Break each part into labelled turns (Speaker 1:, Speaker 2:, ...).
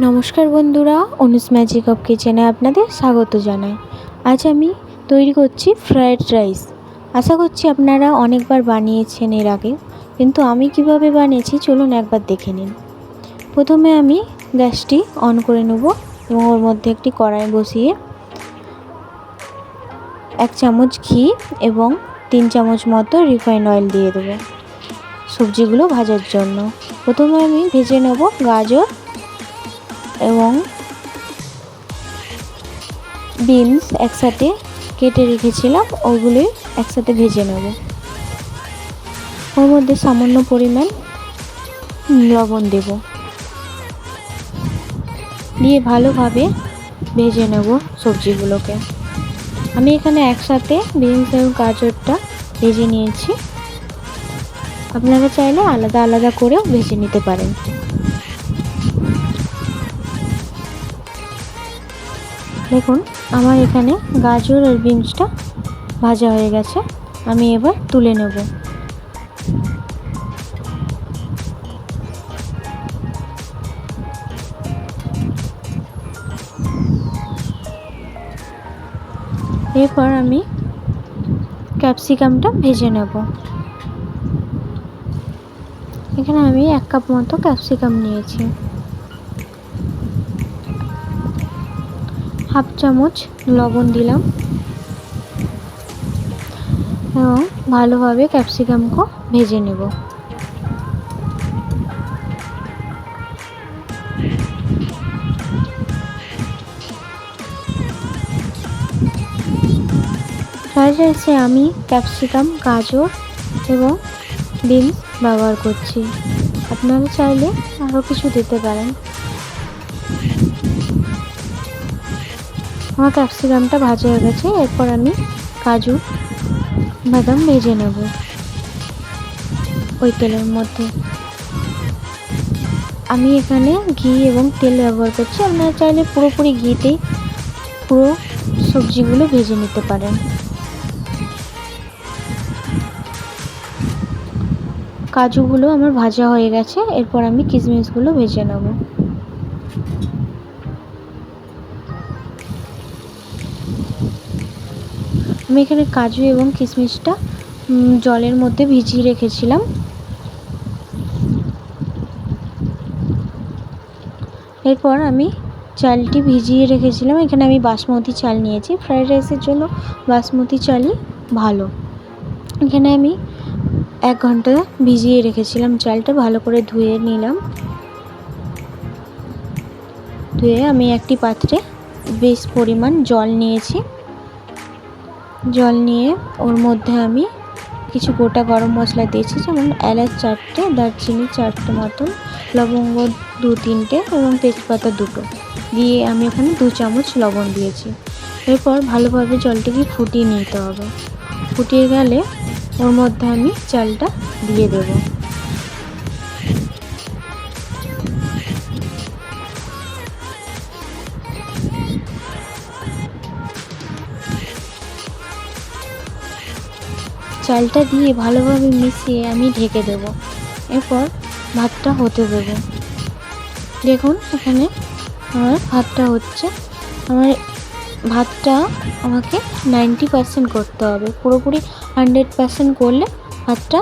Speaker 1: নমস্কার বন্ধুরা, অনুস magic of কিচেনে আপনাদের স্বাগত জানাই। আজ আমি তৈরি করছি ফ্রায়েড রাইস। আশা করছি আপনারা অনেকবার বানিয়েছেন এর আগে, কিন্তু আমি কিভাবে বানিয়েছি চলুন একবার দেখে নিন। প্রথমে আমি গ্যাসটি অন করে নেব এবং ওর মধ্যে একটি কড়াই বসিয়ে 1 চামচ ঘি এবং 3 চামচ মতো রিফাইন অয়েল দিয়ে দেবো সবজিগুলো ভাজার জন্য। প্রথমে আমি ভেজে নেব গাজর এবং বিনস একসাথে কেটে রেখেছিলাম, ওগুলি একসাথে ভেজে নেব। ওর মধ্যে সামান্য পরিমাণ লবণ দেব, দিয়ে ভালোভাবে ভেজে নেব সবজিগুলোকে। আমি এখানে একসাথে বিনস এবং গাজরটা ভেজে নিয়েছি, আপনারা চাইলে আলাদা আলাদা করেও ভেজে নিতে পারেন। দেখুন আমার এখানে গাজর আর বিনসটা ভাজা হয়ে গেছে, আমি এবার তুলে নেব। এরপর আমি ক্যাপসিকামটা ভেজে নেব। এখানে আমি 1 কাপ মতো ক্যাপসিকাম নিয়েছি, হাফ চামচ লবণ দিলাম এবং ভালোভাবে ক্যাপসিকামকে ভেজে নেব। ফ্রাইড রাইসে আমি ক্যাপসিকাম, গাজর এবং বিনস ব্যবহার করছি, আপনারা চাইলে আরও কিছু দিতে পারেন। আমার ক্যাপসিকামটা ভাজা হয়ে গেছে, এরপর আমি কাজু বাদাম ভেজে নেব ওই তেলের মধ্যে। আমি এখানে ঘি এবং তেল ব্যবহার করছি, আপনারা চাইলে পুরোপুরি ঘিতেই পুরো সবজিগুলো ভেজে নিতে পারেন। কাজুগুলো আমার ভাজা হয়ে গেছে, এরপর আমি কিশমিশগুলো ভেজে নেব। আমি এখানে কাজু এবং কিশমিশটা জলের মধ্যে ভিজিয়ে রেখেছিলাম। এরপর আমি চালটি ভিজিয়ে রেখেছিলাম, এখানে আমি বাসমতি চাল নিয়েছি। ফ্রাইড রাইসের জন্য বাসমতি চালই ভালো। এখানে আমি 1 ঘন্টা ভিজিয়ে রেখেছিলাম চালটা, ভালো করে ধুয়ে নিলাম। ধুয়ে আমি একটি পাত্রে বেশ পরিমাণ জল নিয়েছি। জল নিয়ে ওর মধ্যে আমি কিছু গোটা গরম মশলা দিয়েছি, যেমন এলাচ 4টে, দারচিনি 4টে মতন, লবঙ্গ 2-3টে এবং তেজপাতা 2টো দিয়ে আমি এখানে 2 চামচ লবণ দিয়েছি। এরপর ভালোভাবে জলটাকে ফুটিয়ে নিতে হবে। ফুটিয়ে গেলে ওর মধ্যে আমি চালটা দিয়ে দেব। চালটা দিয়ে ভালোভাবে মিশিয়ে আমি ঢেকে দেব। এরপর ভাতটা হতে দেব। দেখুন এখানে আমার ভাতটা হচ্ছে। আমার ভাতটা আমাকে 90% করতে হবে, পুরোপুরি 100% করলে ভাতটা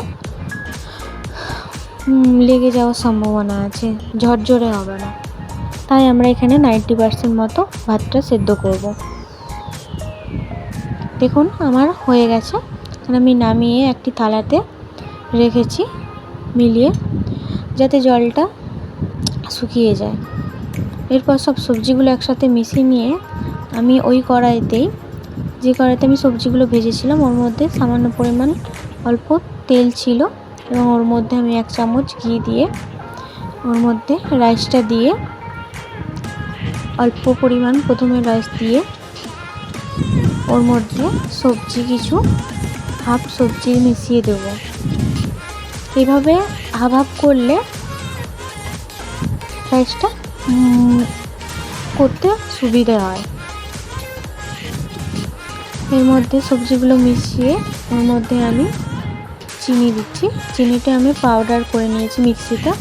Speaker 1: লেগে যাওয়ার সম্ভাবনা আছে, ঝরঝরে হবে না। তাই আমরা এখানে 90% মতো ভাতটা সেদ্ধ করব। দেখুন আমার হয়ে গেছে, আমি নামিয়ে একটি থালাতে রেখেছি মিলিয়ে, যাতে জলটা শুকিয়ে যায়। এরপর সব সবজিগুলো একসাথে মিশিয়ে নিয়ে আমি ওই কড়াইতেই, যে কড়াইতে আমি সবজিগুলো ভেজেছিলাম, ওর মধ্যে সামান্য পরিমাণ অল্প তেল ছিল এবং ওর মধ্যে আমি 1 চামচ ঘি দিয়ে ওর মধ্যে রাইসটা দিয়ে অল্প পরিমাণ প্রথমে রাইস দিয়ে ওর মধ্যে সবজি কিছু হাফ সবজি মিশিয়ে দেব। এইভাবে হাফ হাফ করলে রাইসটা করতে সুবিধা হয়। এর মধ্যে সবজিগুলো মিশিয়ে ওর মধ্যে আমি চিনি দিচ্ছি। চিনিটা আমি পাউডার করে নিয়েছি মিক্সিতে,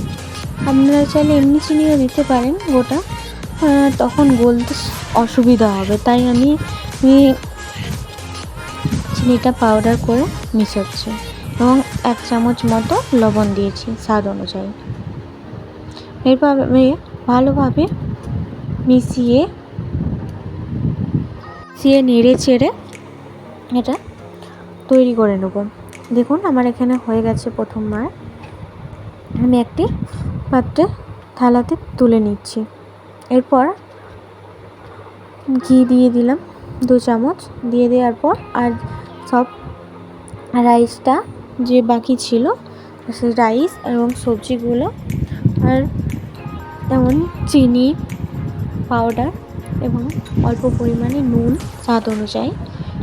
Speaker 1: আপনারা চাইলে এমনি চিনিও দিতে পারেন গোটা, তখন গলতে অসুবিধা হবে, তাই আমি চিনিটা পাউডার করে মিশাচ্ছি এবং 1 চামচ মতো লবণ দিয়েছি স্বাদ অনুযায়ী। এরপরে ভালোভাবে মিশিয়ে নেড়ে চেড়ে এটা তৈরি করে নেব। দেখুন আমার এখানে হয়ে গেছে প্রথমবার। আমি একটি পাত্রে থালাতে তুলে নিচ্ছি। এরপর ঘি দিয়ে দিলাম 2 চামচ। দিয়ে দেওয়ার পর আর সব রাইসটা যে বাকি ছিল সেই রাইস এবং সবজিগুলো আর যেমন চিনি পাউডার এবং অল্প পরিমাণে নুন স্বাদ অনুযায়ী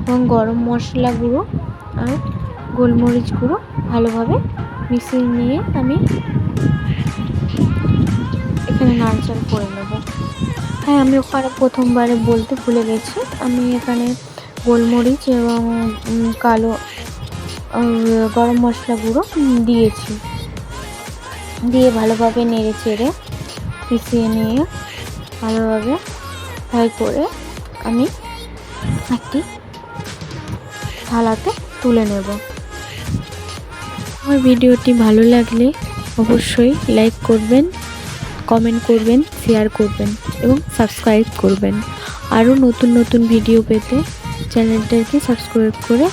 Speaker 1: এবং গরম মশলা গুঁড়ো আর গোলমরিচ গুঁড়ো ভালোভাবে মিশিয়ে নিয়ে আমি এখানে নাড়াচাড়া করে নেব। হ্যাঁ, আমি ওখানে প্রথমবারে বলতে ভুলে গেছি, আমি এখানে গোলমরিচ এবং কালো গরম মশলা গুঁড়ো দিয়েছি। দিয়ে ভালোভাবে নেড়ে চেড়ে মিশিয়ে নিয়ে ভালোভাবে ফ্রাই করে আমি একটি থালাতে তুলে নেব। আমার ভিডিওটি ভালো লাগলে অবশ্যই লাইক করবেন, কমেন্ট করবেন, শেয়ার করবেন এবং সাবস্ক্রাইব করবেন। আরও নতুন নতুন ভিডিও পেতে চ্যানেলটাকে সাবস্ক্রাইব করে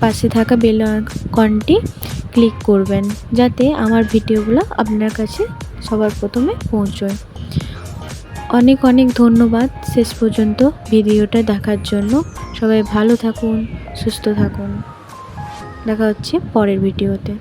Speaker 1: পাশে থাকা বেল আইকনটি ক্লিক করবেন, যাতে আমার ভিডিওগুলো আপনার কাছে সবার প্রথমে পৌঁছয়। অনেক অনেক ধন্যবাদ শেষ পর্যন্ত ভিডিওটা দেখার জন্য। সবাই ভালো থাকুন, সুস্থ থাকুন। দেখা হচ্ছে পরের ভিডিওতে।